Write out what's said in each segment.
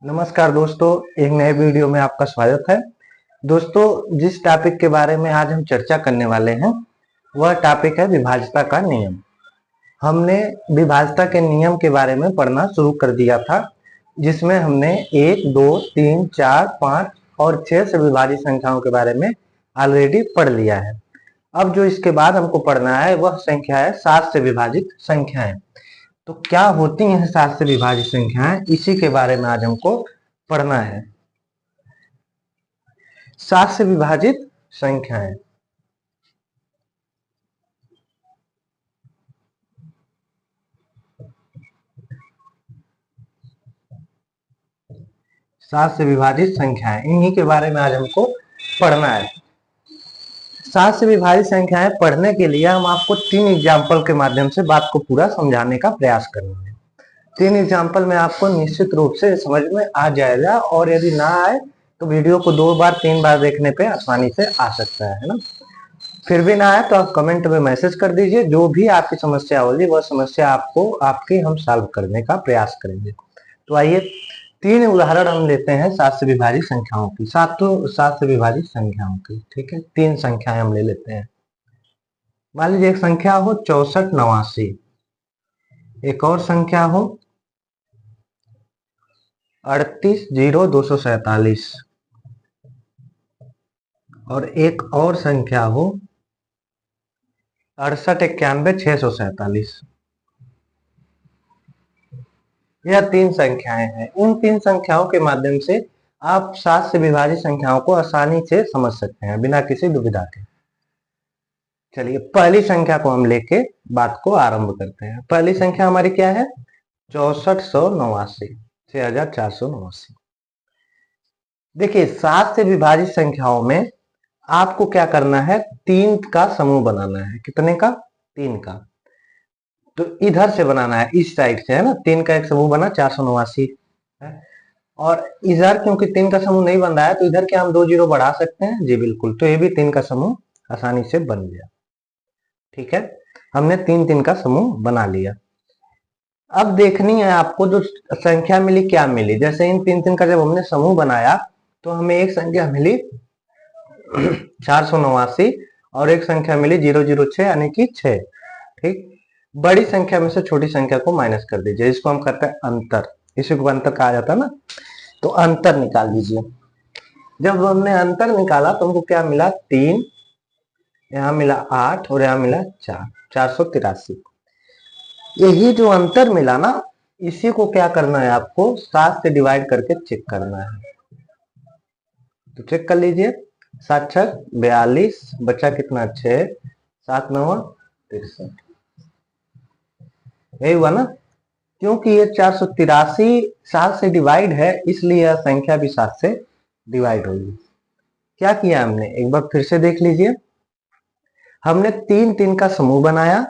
नमस्कार दोस्तों, एक नए वीडियो में आपका स्वागत है। दोस्तों, जिस टॉपिक के बारे में आज हम चर्चा करने वाले हैं वह टॉपिक है विभाज्यता का नियम। हमने विभाज्यता के नियम के बारे में पढ़ना शुरू कर दिया था, जिसमें हमने 1, 2, 3, 4, 5 और 6 से विभाजित संख्याओं के बारे में ऑलरेडी पढ़ लिया है। अब जो इसके बाद हमको पढ़ना है वह संख्या है 7 से विभाजित संख्याएं। तो क्या होती हैं 7 से विभाजित संख्याएं, इसी के बारे में आज हमको पढ़ना है। 7 से विभाजित संख्याएं। सात से विभाजित संख्याएं, इन्हीं के बारे में आज हमको पढ़ना है। 7 से विभाजित संख्याएं पढ़ने के लिए हम आपको 3 एग्जाम्पल के माध्यम से बात को पूरा समझाने का प्रयास करेंगे। 3 एग्जाम्पल में आपको निश्चित रूप से समझ में आ जाएगा, और यदि ना आए तो वीडियो को 2 बार 3 बार देखने पे आसानी से आ सकता है ना। फिर भी ना आए तो आप कमेंट में मैसेज कर दीजिए, जो भी आपकी समस्या होगी वह समस्या आपकी हम सॉल्व करने का प्रयास करेंगे। तो आइए 3 उदाहरण हम लेते हैं 7 से विभाजित संख्याओं की, 7 से विभाजित संख्याओं की। ठीक है, 3 संख्याएं हम ले लेते हैं। मान लीजिए एक संख्या हो 6489, एक और संख्या हो 380247, और एक और संख्या हो 6891,647। यह 3 संख्याएं हैं। इन 3 संख्याओं के माध्यम से आप 7 से विभाजित संख्याओं को आसानी से समझ सकते हैं बिना किसी दुविधा के। चलिए पहली संख्या को हम लेके बात को आरंभ करते हैं। पहली संख्या हमारी क्या है? 6489, 6489। देखिए 7 से विभाजित संख्याओं में आपको क्या करना है? 3 का समूह बनाना है। कितने का? 3 का। तो इधर से बनाना है, इस साइड से, है ना। 3 का एक समूह बना 489 है, और इधर क्योंकि 3 का समूह नहीं बन रहा है तो इधर क्या हम 2 जीरो बढ़ा सकते हैं? जी बिल्कुल। तो ये भी 3 का समूह आसानी से बन गया। ठीक है, हमने 3 का समूह बना लिया। अब देखनी है आपको जो संख्या मिली, क्या मिली। जैसे इन 3 का जब हमने समूह बनाया तो हमें एक संख्या मिली 489 और एक संख्या मिली 006 यानी कि 6। ठीक, बड़ी संख्या में से छोटी संख्या को माइनस कर दीजिए, इसको हम कहते हैं अंतर। इसी को अंतर कहा जाता है ना। तो अंतर निकाल दीजिए। जब हमने अंतर निकाला तो हमको क्या मिला? 3, यहाँ मिला 8 और यहाँ मिला 4, 483। यही जो अंतर मिला ना, इसी को क्या करना है आपको? 7 से डिवाइड करके चेक करना है। तो चेक कर लीजिए। 7 6 42, बचा कितना? 6, 7 9 63। यही हुआ ना, क्योंकि ये 483 7 से डिवाइड है, इसलिए यह संख्या भी 7 से डिवाइड होगी। क्या किया हमने? एक बार फिर से देख लीजिए। हमने 3 का समूह बनाया।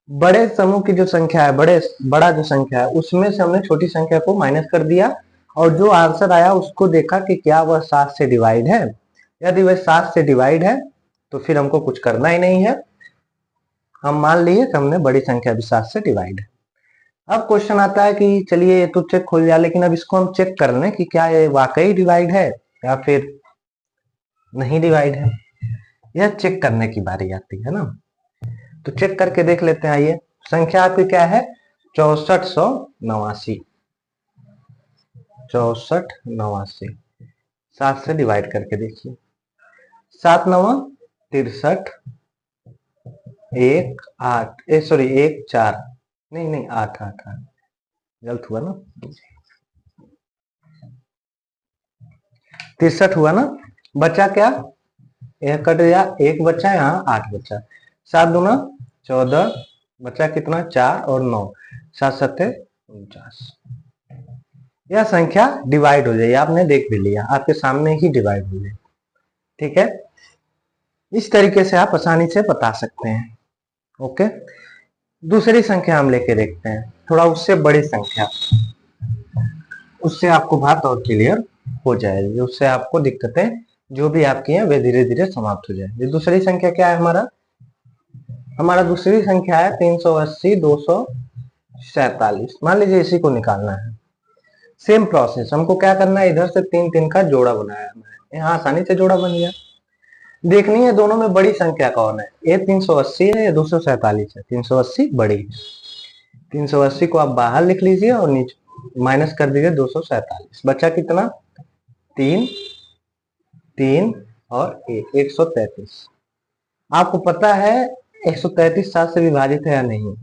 बड़े समूह की जो संख्या है, बड़ा जो संख्या है, उसमें से हमने छोटी संख्या को माइनस कर दिया, और जो आंसर आया उसको देखा कि क्या वह 7 से डिवाइड है। यदि वह 7 से डिवाइड है तो फिर हमको कुछ करना ही नहीं है। हम मान लिए कि हमने बड़ी संख्या भी 7 से डिवाइड है। अब क्वेश्चन आता है कि चलिए ये तो चेक खुल जाए, लेकिन अब इसको हम चेक कर लें कि क्या ये वाकई डिवाइड है या फिर नहीं डिवाइड है। यह चेक करने की बारी आती है ना। तो चेक करके देख लेते हैं। आइए, संख्या आपकी क्या है? 6489। 6489 7 से डिवाइड करके देखिए। 7 9 63, 1 8, सॉरी 1 4, नहीं 8 8 8, गलत हुआ ना। 63 हुआ ना। बचा क्या? एक कट गया, 1 बचा, यहाँ 8 बचा। 7 दूना 14, बचा कितना? 4 और 9, 7 7 49। यह संख्या डिवाइड हो जाएगी। आपने देख भी लिया, आपके सामने ही डिवाइड हो जाएगी। ठीक है, इस तरीके से आप आसानी से बता सकते हैं। ओके, दूसरी संख्या हम लेके देखते हैं, थोड़ा उससे बड़ी संख्या। उससे आपको बात और क्लियर हो जाएगी, उससे आपको दिक्कतें जो भी आपकी हैं वे धीरे धीरे समाप्त हो जाएगी। दूसरी संख्या क्या है? हमारा दूसरी संख्या है 380 247। मान लीजिए इसी को निकालना है। सेम प्रोसेस, हमको क्या करना है, इधर से 3 3 का जोड़ा बनाया है, यहाँ आसानी से जोड़ा बन गया। देखनी है दोनों में बड़ी संख्या कौन है, ये 380 है या 247 है। 380 बड़ी है, 380 को आप बाहर लिख लीजिए और नीचे माइनस कर दीजिए 247, बचा कितना, 3 3 और 133। आपको पता है 133 7 से विभाजित है या नहीं,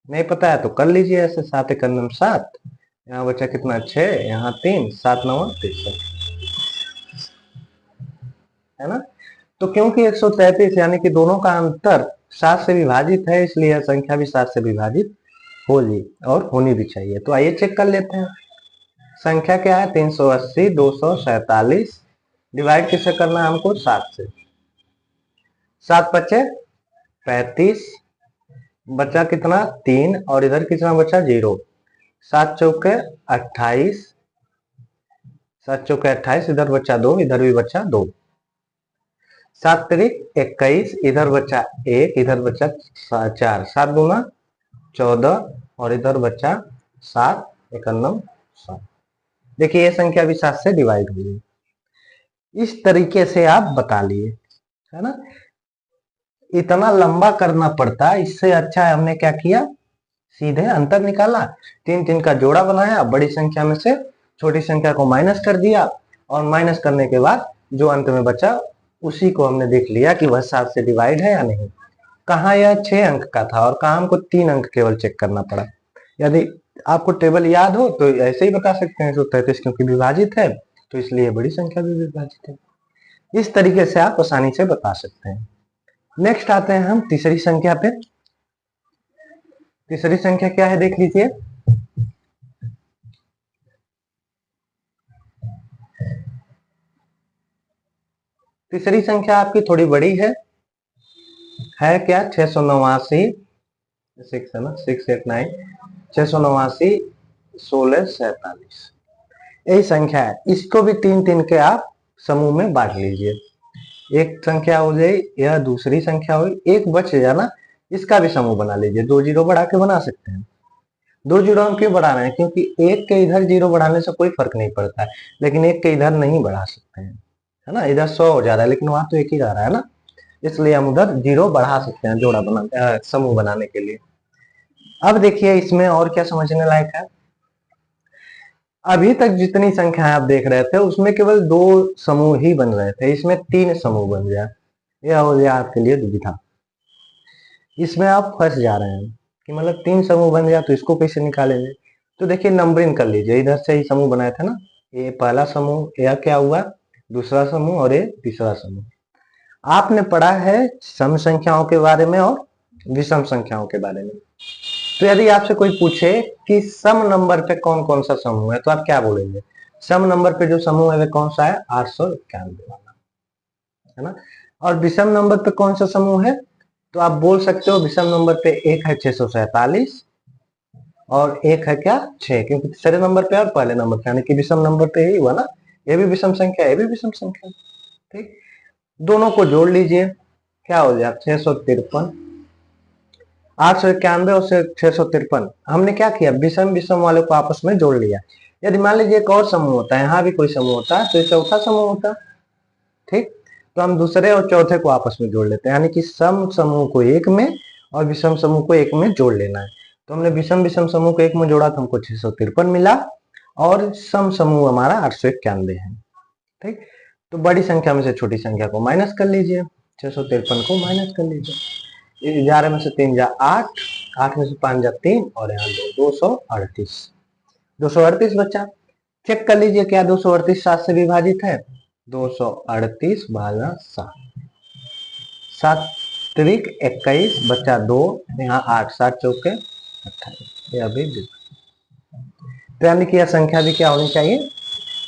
नहीं पता है तो कर लीजिए ऐसे, 7 1 9 7, यहाँ बचा कितना 6, यहाँ 3, 7 9 63, है ना। तो क्योंकि 133 यानी कि दोनों का अंतर 7 से विभाजित है, इसलिए यह संख्या भी 7 से विभाजित होगी और होनी भी चाहिए। तो आइए चेक कर लेते हैं, संख्या क्या है 380 247, डिवाइड किससे करना है हमको, 7 से। 7 बचे 35, बचा कितना 3 और इधर कितना बचा 0, 7 चौके 28, 7 चौके 28, इधर बचा 2, इधर भी बचा 2, 7 तिरिक 21, इधर बचा 1, इधर बचा 4, 7 दूना 14 और इधर बचा 7 1 9 7। देखिए ये संख्या भी 7 से डिवाइड हुई। इस तरीके से आप बता लिए, है ना। इतना लंबा करना पड़ता, इससे अच्छा है हमने क्या किया, सीधे अंतर निकाला, 3 3 का जोड़ा बनाया, बड़ी संख्या में से छोटी संख्या को माइनस कर दिया और माइनस करने के बाद जो अंत में बचा उसी को हमने देख लिया कि वह 7 से डिवाइड है या नहीं। कहाँ यह 6 अंक का था और कहाँ हमको 3 अंक केवल चेक करना पड़ा। यदि आपको टेबल याद हो तो ऐसे ही बता सकते हैं 133 क्योंकि विभाजित है तो इसलिए बड़ी संख्या भी विभाजित है। इस तरीके से आप आसानी से बता सकते हैं। नेक्स्ट आते हैं हम तीसरी संख्या पे। तीसरी संख्या क्या है देख लीजिए, तीसरी संख्या आपकी थोड़ी बड़ी है क्या, 689, 6 है ना, 689, 689 16 47, यही संख्या है। इसको भी 3 3 के आप समूह में बांट लीजिए, एक संख्या हो जाए, यह दूसरी संख्या हुई, एक बच जाना, इसका भी समूह बना लीजिए। 2 जीरो बढ़ा के बना सकते हैं। 2 जीरो हम क्यों बढ़ा रहे हैं, क्योंकि एक के इधर जीरो बढ़ाने से कोई फर्क नहीं पड़ता है, लेकिन एक के इधर नहीं बढ़ा सकते हैं, है ना। इधर 100 हो जा रहा है लेकिन वहां तो एक ही जा रहा है ना, इसलिए हम उधर जीरो बढ़ा सकते हैं जोड़ा बना समूह बनाने के लिए। अब देखिए इसमें और क्या समझने लायक है, अभी तक जितनी संख्या आप देख रहे थे उसमें केवल 2 समूह ही बन रहे थे, इसमें 3 समूह बन गया। यह हो गया आपके लिए दुविधा, इसमें आप फंस जा रहे हैं कि मतलब 3 समूह बन गया तो इसको कैसे निकालेंगे। तो देखिए नंबरिंग कर लीजिए, इधर से ही समूह बनाया था ना, ये पहला समूह, यह क्या हुआ दूसरा समूह और ये तीसरा समूह। आपने पढ़ा है सम संख्याओं के बारे में और विषम संख्याओं के बारे में, तो यदि आपसे कोई पूछे कि सम नंबर पे कौन कौन सा समूह है तो आप क्या बोलेंगे, सम नंबर पे जो समूह है वह कौन सा है, 891 वाला, है ना। और विषम नंबर पे कौन सा समूह है, तो आप बोल सकते हो विषम नंबर पे एक है 647 और एक है क्या 6, क्योंकि तीसरे नंबर पे और पहले नंबर पे, यानी कि विषम नंबर पे ही हुआ ना, ये भी विषम संख्या, ये भी विषम संख्या, ठीक। दोनों को जोड़ लीजिए, क्या हो जाए 653, 891 और 653, हमने क्या किया विषम विषम वाले को आपस में जोड़ लिया। यदि मान लीजिए एक और समूह होता है, यहाँ भी कोई समूह होता है तो ये चौथा समूह होता, ठीक। तो हम दूसरे और चौथे को आपस में जोड़ लेते हैं, यानी कि सम समूह को एक में और विषम समूह को एक में जोड़ लेना है। तो हमने विषम विषम समूह को एक में जोड़ा तो हमको 653 मिला और सम समूह हमारा 891 है, ठीक। तो बड़ी संख्या में से छोटी संख्या को माइनस कर लीजिए, 653 को माइनस कर लीजिए, 11 में से 3 जा 8, 8 में से 5 जा 3 और यहाँ 238, 238 बचा। चेक कर लीजिए क्या 238 7 से विभाजित है, 238 भागा 7, 7 त्रिक 21 बचा 2, यहाँ 8, 7 चौके 28, यह भी तो यानी कि यह संख्या भी क्या होनी चाहिए,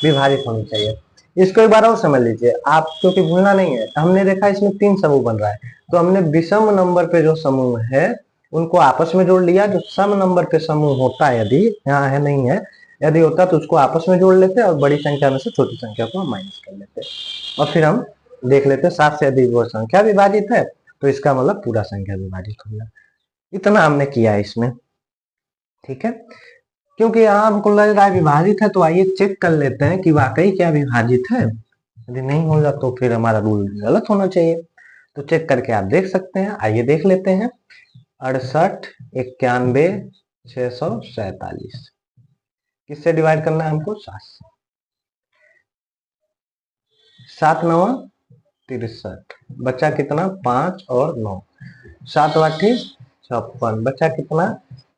विभाजित होनी चाहिए। इसको एक बार और समझ लीजिए आप, क्योंकि भूलना नहीं है, हमने देखा इसमें 3 समूह बन रहा है, तो हमने विषम नंबर पे जो समूह है उनको आपस में जोड़ लिया, जो सम नंबर पे समूह होता है यदि यहाँ है नहीं है, यदि होता तो उसको आपस में जोड़ लेते और बड़ी संख्या में से छोटी संख्या को हम माइनस कर लेते और फिर हम देख लेते 7 से यदि वो संख्या विभाजित है तो इसका मतलब पूरा संख्या विभाजित हो गया। इतना हमने किया है इसमें, ठीक है। क्योंकि यहाँ हमको लग रहा है विभाजित है, तो आइए चेक कर लेते हैं कि वाकई क्या विभाजित है। यदि नहीं होगा तो फिर हमारा रूल गलत होना चाहिए। तो चेक करके आप देख सकते हैं। आइए देख लेते हैं। 68, 91, 647 किससे डिवाइड करना है हमको? 7 से। 7 9 63, बचा कितना? 5 और 9, 7 8 56, बचा कितना?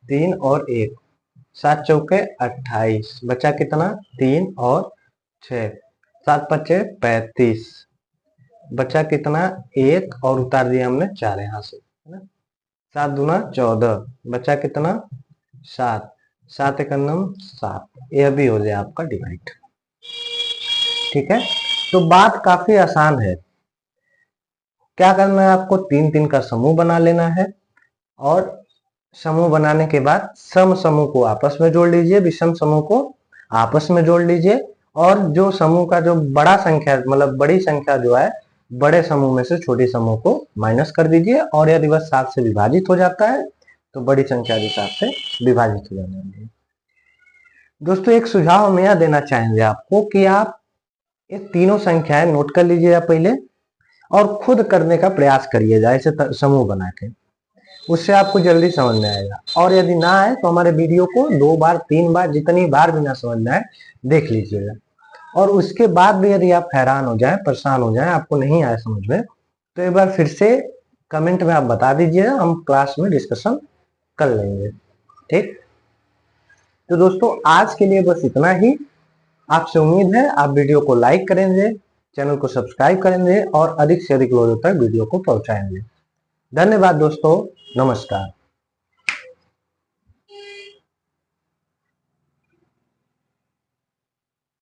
3 और 1, 7 चौके 28, बचा कितना? 3 और 6, 7 पचे 35, बचा कितना? 1 और उतार दिया हमने 4 यहाँ से, है ना। 7 दूना 14, बचा कितना? 7, 7 एक 7, यह भी हो जाए आपका डिवाइड। ठीक है, तो बात काफी आसान है। क्या करना है आपको? 3 3 का समूह बना लेना है, और समूह बनाने के बाद सम समूह को आपस में जोड़ लीजिए, विषम समूह को आपस में जोड़ लीजिए, और जो समूह का जो बड़ा संख्या मतलब बड़ी संख्या जो है, बड़े समूह में से छोटी समूह को माइनस कर दीजिए, और यदि वह 7 से विभाजित हो जाता है तो बड़ी संख्या के 7 से विभाजित हो जाना चाहिए। दोस्तों एक सुझाव हम यह देना चाहेंगे आपको कि आप ये तीनों संख्याएं नोट कर लीजिएगा पहले, और खुद करने का प्रयास करिएगा ऐसे समूह बना के। उससे आपको जल्दी समझ में आएगा। और यदि ना आए तो हमारे वीडियो को 2 बार 3 बार जितनी बार भी ना समझ में आए देख लीजिएगा। और उसके बाद भी यदि आप हैरान हो जाए, परेशान हो जाए, आपको नहीं आया समझ में, तो एक बार फिर से कमेंट में आप बता दीजिएगा, हम क्लास में डिस्कशन कर लेंगे। ठीक, तो दोस्तों आज के लिए बस इतना ही। आपसे उम्मीद है आप वीडियो को लाइक करेंगे, चैनल को सब्सक्राइब करेंगे, और अधिक से अधिक लोगों तक वीडियो को पहुंचाएंगे। धन्यवाद दोस्तों, नमस्कार।